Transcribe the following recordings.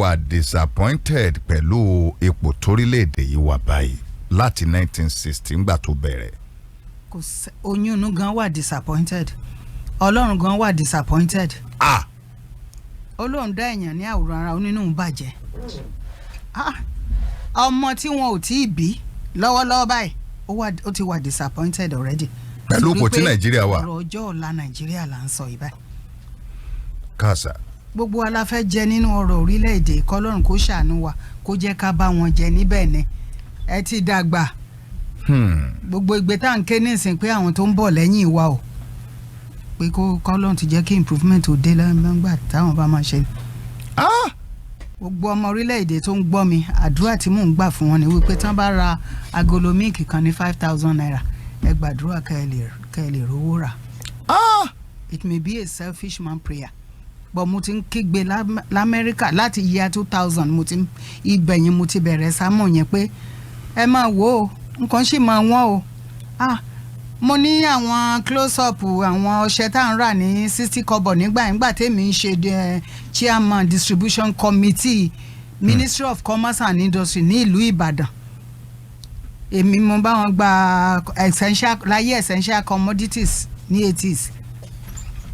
wà disappointed pẹ̀lú ipò torílẹ̀-èdè yìí wà báyìí láti 1960 ńgbà tó bẹ̀rẹ̀. oyún inú gan wà disappointed ọlọ́run gan wà disappointed. Ọlọ́run dá èèyàn ní àwòrán ara onínú bàjẹ́. Ọmọ tí wọn ò tí ì bí lọ́wọ́lọ́wọ́ báyìí ó ti wà disappointed already. pẹ̀lú ipò tí Nàìjíríà wà. ọ̀rọ̀ ọjọ́ ọ̀la Nàìjíríà là ń sọ yìí báyìí. kásá. gbogbo wa la fẹ́ jẹ nínú ọ̀rọ̀ orílẹ̀-èdè kọ́lọ́run kó ṣàánú wa kó jẹ́ ká bá wọn jẹ níbẹ̀ ni ẹ ti dàgbà. gbogbo ìgbé tá à ń ké nísìn pé àwọn tó ń bọ̀ lẹ́yìn wa o pé kọ́lọ́run ti jẹ́ kí improvement ò dé lẹ́gbàá táwọn bá máa ṣe. gbogbo ọmọ orílẹ̀-èdè tó ń gbọ́ mi àdúrà tí mò ń gbà fún wọn ni wípé tán bá ra agolo míìkì kan ní 5,000 naira ẹ gbàdúrà kẹ́ ẹ lè rówó rà. It may be a selfish man prayer but mo ti ń kígbe l'Amẹ́ríkà láti year 2000 ibẹ̀yìn mo ti bẹ̀rẹ̀ sámọ̀ yẹn pé ẹ máa wò ó nǹkan sì máa wọ́n o. mo ní àwọn close up àwọn ọṣẹ tá à ń rà ní 60 kobo nígbà tèmi ń ṣe chairman distribution committee Ministry of Commerce and Industry ní ìlú Ìbàdàn. èmi mo bá wọn gba essential commodities ní 80s.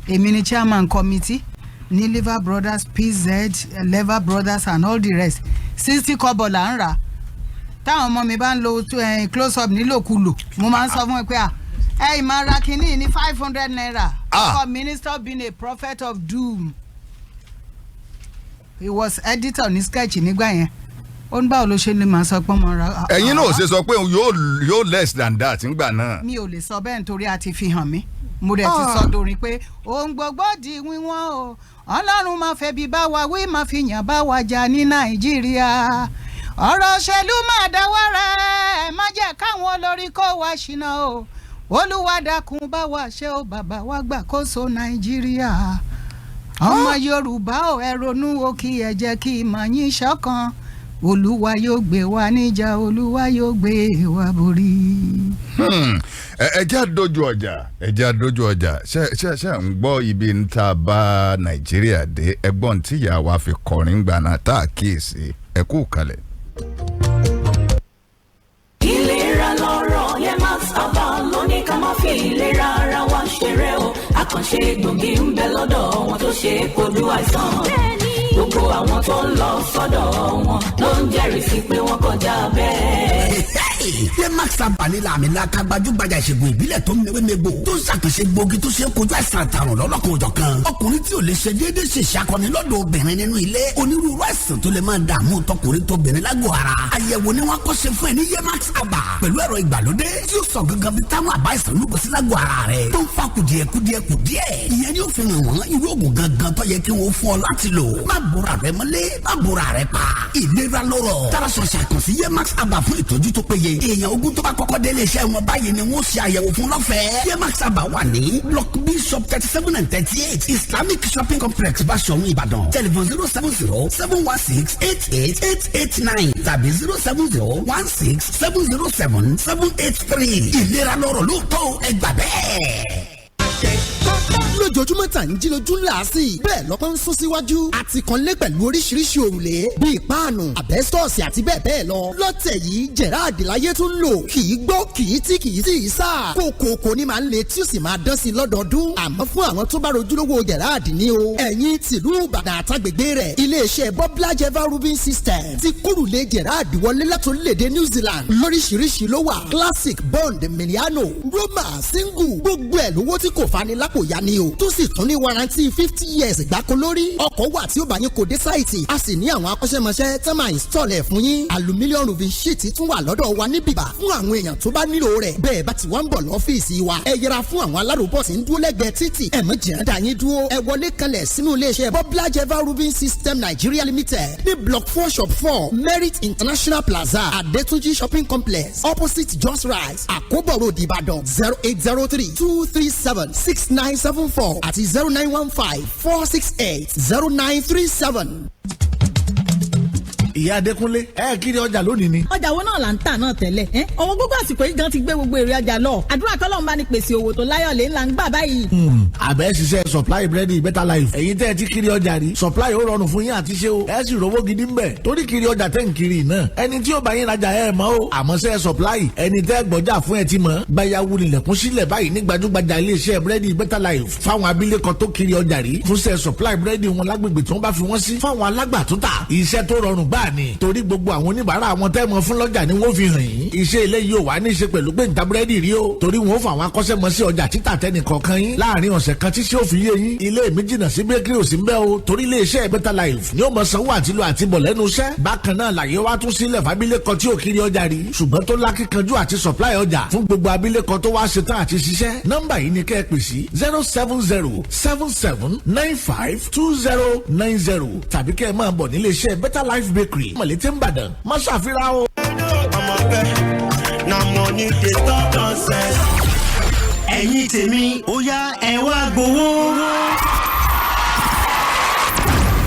èmi ni chairman committee ní Lever Brothers, PZ, Lever Brothers and all the rest. 60 kobo là ń rà. táwọn ọmọ mi bá ń lo close up nílòkulò mo máa ń sọ fún ẹ pé máa ra kínní ní 500 naira. For minister being a prophet of doom. He was editor ní sketch nígbà yẹn. ó ń bá olóṣèlú máa sọ pé mo ra. ẹ̀yin náà ṣe sọ pé yóò less than that nígbà náà. mi ò lè sọ bẹ́ẹ̀ nítorí a ti fi hàn mí. mo dẹ̀ ti sọ dorin pé ohun gbogbo di wíwọ́n o ọlọ́run máa fẹ́ bí bá wa wí máa fi yàn bá wa jà ní Nàìjíríà. ọ̀rọ̀ òṣèlú máa dáwọ́ rẹ̀ má jẹ́ káwọn olórí kó wa ṣìnà o. Olúwa dákun bá wa ṣe ó bàbá wa gbàkóso Nàìjíríà. ọmọ Yorùbá ò ẹ ronú o kí ẹ jẹ́ kí ìmọ̀ yín ṣọ̀kan. Olúwa yóò gbé wa níjà Olúwa yóò gbé wa borí. ẹjẹ́ àdójú ọjà ṣe ń gbọ́ ibi ń ta bá Nàìjíríà dé ẹgbọ́n tíyà wa fi kọrin gbaná tá a kíyèsí ẹ kú kalẹ̀. ìlera lọ́rọ̀ yẹn máa sábà lóní ká má fi ìlera ara wa ṣeré o àkànṣe egbògi ń bẹ lọ́dọ̀ wọn tó ṣe é kojú àìsàn gbogbo àwọn tó ń lọ sọ́dọ̀ wọn ló ń jẹ́rìí sí pé wọ́n kọjá bẹ́ẹ̀. ṣé max abali làmì laka gbajúgbajà ìṣègùn ìbílẹ̀ tó ń mewémebo tó ń ṣàkóso gbòógì tó ṣe é kojú àìsàn àtàrùn lọ́lọ́kan òjọ̀ kan ọkùnrin tí ò lè ṣe déédéé ṣe ṣàkọni lọ́dọ̀ obìnrin nínú ilé onírúurú àìsàn tó lè máa dààmú tọkùnrin tóbìnrin lágọ̀ọ́ ara àyẹ̀wò ni wọ́n kọ́ ṣe fún ẹ ní yemax aba pẹ̀lú ẹ̀rọ ìgbàlódé tí ó sọ gangan bí táwọn àbá ìsàn lúgọ sí lágọ̀ọ́ ara rẹ̀ tó ń fa kùdìẹ̀kùdìẹ̀ ìyẹn ni ó fi hàn wọ́n irú oògùn gangan tó yẹ kí wọ́n fún ọ láti lò má bora rẹ mọ́lé má bora rẹ pa ìlera lọ́rọ̀ tára ṣọṣà kàn sí yemax aba fún ìtọ́jú tó péye èèyàn ogún tó bá kọ́kọ́ délé iṣẹ́ wọn báyìí ni wọ́n ṣe àyẹ̀wò fún lọ́fẹ̀ẹ́ yemax aba wà ní block B shop 37 and 38 Islamic shopping complex Basọ̀run Ìbàdàn telephone 070-716-88889 tàbí 070-16-707-783 ìlera lọ́rọ̀ lóòótọ́ ẹ gbà bẹ́ẹ̀. lójoojúmọ́ tà ń jí lójú ńlá sí i bẹ́ẹ̀ lọ́pọ̀ ń sún síwájú àti kanlé pẹ̀lú oríṣiríṣi òrùlé bíi páànù àbẹ́sítọ̀ọ̀sì àti bẹ́ẹ̀ bẹ́ẹ̀ lọ lọ́tẹ̀ yìí Gerard láyé tún lò kì í gbó kì í tí kì í sì í sà kókòkò ní máa ń le tí ó sì máa dán sí lọ́dọọdún àmọ́ fún àwọn tó bá rojúlówó Gerard ní o ẹ̀yin tìlú Ìbàdàn àtàgbègbè rẹ̀ iléeṣẹ́ Bobla Jeva Roofing System ti kórùlé Gerard wọlé látòlédè New Zealand lóríṣiríṣi ló wà classic bond Miliano Roma single gbogbo ẹ̀ lówó tí kò fani lápò ya ni o tó sì tún ní warranty 50 years gbáko lórí ọkọ̀ wà tí ó bá yín kò dé sáìtì a sì ní àwọn akọ́ṣẹ́mọṣẹ́ tán máa install ẹ̀ fún yín aluminium roofing sheet tún wà lọ́dọ̀ wa ní bìbà fún àwọn èèyàn tó bá nílò rẹ̀ bẹ́ẹ̀ bá ti wá ń bọ̀ lọ́fíìsì wa ẹ yẹra fún àwọn aláròbọ̀ tí ń dúró lẹ́gbẹ̀ẹ́ títì ẹ mọ̀ jẹ́ dá yín dúró ẹ wọlé kanlẹ̀ sínú iléeṣẹ́ Bobla Jeva Roofing System Nigeria Limited ní block 4 shop 4 Merit International Plaza Adetunji Shopping Complex opposite Just Rice Àkóbọ̀ Road Ìbàdàn 08032376974 àti 0915-468-0937. ìyá Adékúnlé ẹ kiri ọjà lónìí ni. ọjà wo náà là ń tà náà tẹ́lẹ̀ ọwọ́ gbogbo àsìkò yìí gan ti gbé gbogbo èrè ọjà lọ àdúrà kọ́lọ́run bá ní pèsè owó tó láyọ̀lé ńlá ń gbà báyìí. àbẹ̀ ṣiṣẹ́ supply bread better life ẹ̀yin tẹ́ ẹ ti kiri ọjà rí supply ó rọrùn fún yín àti ṣe o ẹ sì rówó gidi ń bẹ̀ torí kiri ọjà tẹ́ ń kiri náà ẹni tí ó bá yín rajà ẹ mọ̀ o àmọ́ ṣe supply ẹni tẹ́ gbọ́jà fún ẹ ti mọ̀ gbayawu nílẹ̀kùn sílẹ̀ báyìí ní gbajúgbajà iléeṣẹ́ bread better life fáwọn abilékọ tó kiri ọjà rí fún ṣe supply bread wọn lágbègbè tí wọ́n bá fi wọ́n sí fáwọn alágbàtúntà iṣẹ́ tó rọrùn gbáà ni torí gbogbo àwọn oníbàárà wọn tẹ́ mọ̀ fún lọ́jà ni wọ́n fi hàn yín iṣẹ́ eléyìí ò wá ní í ṣe pẹ̀lú pé níta búrẹ́dì rí o torí wọn ò fà wọn akọ́ṣẹ́mọṣẹ́ ọjà títà tẹnìkọ̀ọ̀kan yín láàrin ọ̀sẹ̀ kan tí ṣé ò fi yé yín ilé mi jìnnà sí bakery ò sí ń bẹ̀ o torí iléeṣẹ́ better life ni ó mọ sanwó àtìlọ àtibọ̀ lẹ́nu iṣẹ́ bákan náà làyè wá tún sílẹ̀ fábílẹ̀kọ tí ò kiri ọjà rí ṣùgbọ́n tó lákìkanjú àti supply ọjà fún gbogbo abilékọ tó wá ṣetán àti ṣiṣẹ́ nọ́mbà yìí ni kẹ́ ẹ pè sí 07077952090 tàbí kẹ́ ẹ máa bọ̀ nílé iṣẹ́ better life bakery mọ̀lẹ́tẹ̀ ń bàdàn má ṣàfihàn o. ẹ̀yin tèmi ó yá ẹ wá gbowó.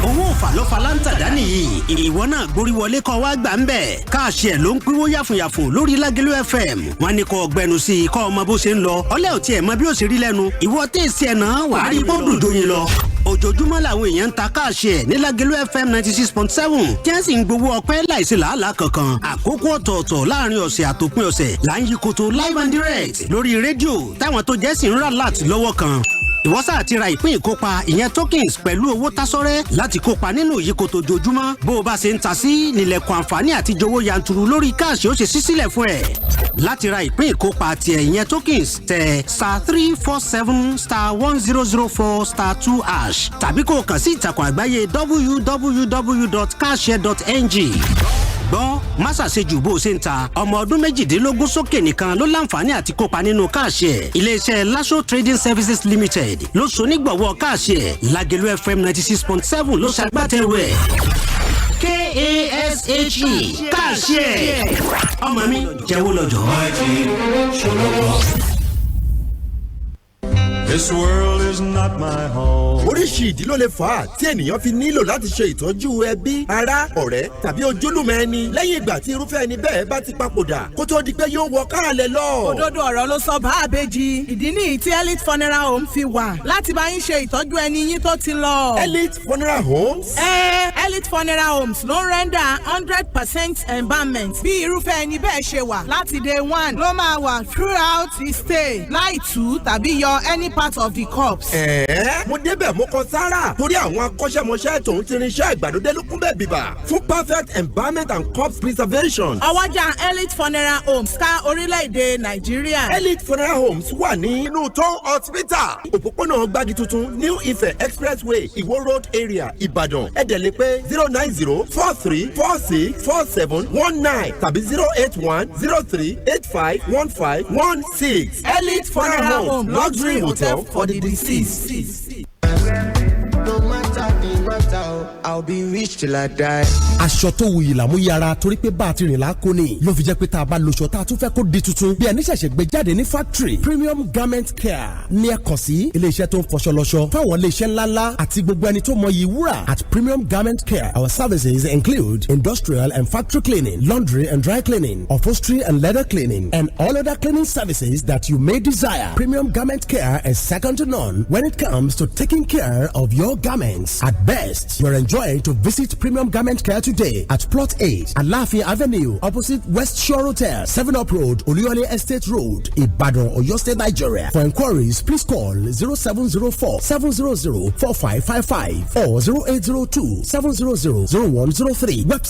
owó fàlọ́fàlántà dání yìí ìwọ náà gborí wọlé kọ́ wá gbà ń bẹ̀ káàṣì ẹ̀ ló ń pínwó yàfùnyàfùn lórí Lagelu FM wọ́n ní kó gbẹnu sí i kọ́ ọmọ bó ṣe ń lọ ọlẹ́ ò tiẹ̀ mọ bí ó ṣe rí lẹ́nu ìwọ tẹ̀sí ẹ̀ náà wàá rí bọ́ọ̀dù jóyin lọ ojoojúmọ́ làwọn èèyàn ń ta káàṣì ẹ̀ ní Lagelu FM 96.7 tí wọ́n sì ń gbowó ọpẹ́ láìsí làálàá kankan àkókò ọ̀tọ̀ọ̀tọ̀ láàrin ọ̀sẹ̀ àtòpin ọ̀sẹ̀ là ń yí koto live and direct lórí rédíò táwọn tó jẹ́ sì ń rà láti lọ́wọ́ kan ìwọ sáà ti ra ìpín ìkópa ìyẹn tokens pẹ̀lú owó tásọ́rẹ́ láti kópa nínú ìyíkoto ojoojúmọ́ bó o bá ṣe ń ta sí nílẹ̀kùn àǹfààní àti jowó yanturu lórí káàṣì ó ṣe ṣí sílẹ̀ fún ẹ láti ra ìpín ìkópa tiẹ̀ ìyẹn tokens tẹ *347*1004*2# tàbí kó o kàn sí ìtàkùn àgbáyé www.cashshare.ng gbọ́ má ṣàṣejù bó o ṣe ń ta ọmọ ọdún méjìdínlógún sókè nìkan ló láǹfààní àti kópa nínú káàṣì ẹ̀ iléeṣẹ́ Lasho Trading Services Limited ló ṣonígbọ̀wọ́ káàṣì ẹ̀ Lagelu FM 96.7 ló ṣagbátẹrù ẹ̀ KASHE káàṣì ẹ̀ ọmọ mi jẹ́wọ́ lọ́jọ́. This world is not my home. Oríṣi ìdí ló lè fà á tí ènìyàn fi nílò láti ṣe ìtọ́jú ẹbí, ará, ọ̀rẹ́ tàbí ojúlùmọ̀ ẹni lẹ́yìn ìgbà tí irúfẹ́ ẹni bẹ́ẹ̀ bá ti papòdà kó tó di pé yóò wọ káàlẹ̀ lọ. Òdodo ọ̀rọ̀ ló sọ bá àbèjì. Ìdí nìyí tí Elite Funeral Home fi wà láti bá yín ṣe ìtọ́jú ẹni yín tó ti lọ. Elite Funeral Homes. Elite Funeral Homes ló ń rẹ́ndà 100% embalmment bí irúfẹ́ ẹni bẹ́ẹ̀ ṣe wà láti day one ló máa wà throughout his stay láì tú tàbí yọ any part of the corpse. Mo débẹ̀ mo kọ sára torí àwọn akọ́ṣẹ́mọṣẹ́ tòun ti rinṣẹ́ ìgbàlódé ló kún bẹ́ẹ̀ bíbà fún perfect embalmment and corpse preservation. Ọwọ́jà Elite Funeral Homes ká orílẹ̀-èdè Nàìjíríà. Elite Funeral Homes wà ní inú Town Hospital òpópónà Gbági tuntun New Ife Expressway Iwo Road area Ìbàdàn ẹ dẹ̀ lè pè 09043464719 tàbí 08103851516. Elite Funeral Home luxury hotel for the deceased. No matter the matter, I'll be rich till I die. aṣọ tó wuyì làmúyára torí pé bá a ti rìn láko ni ló fi jẹ́ pé tá a bá lòṣọ tá a tún fẹ́ kó di tuntun bí ẹni ṣẹ̀ṣẹ̀ gbé jáde ní factory Premium Garment Care ní ẹ kàn sí iléeṣẹ́ tó ń fọṣọ lọ́ṣọ fáwọn iléeṣẹ́ ńláńlá àti gbogbo ẹni tó mọyì wúrà. At Premium Garment Care, our services include industrial and factory cleaning, laundry and dry cleaning, upholstery and leather cleaning, and all other cleaning services that you may desire. Premium Garment Care is second to none when it comes to taking care of your garments. At best, you're enjoying to visit Premium Garment Care today at Plot 8, Alafia Avenue, opposite West Shore Hotel, 7-Up Road, Oluyole Estate Road, Ibadan, Oyo State, Nigeria. For inquiries, please call 0704-700-4555 or 0802-700-0103. Website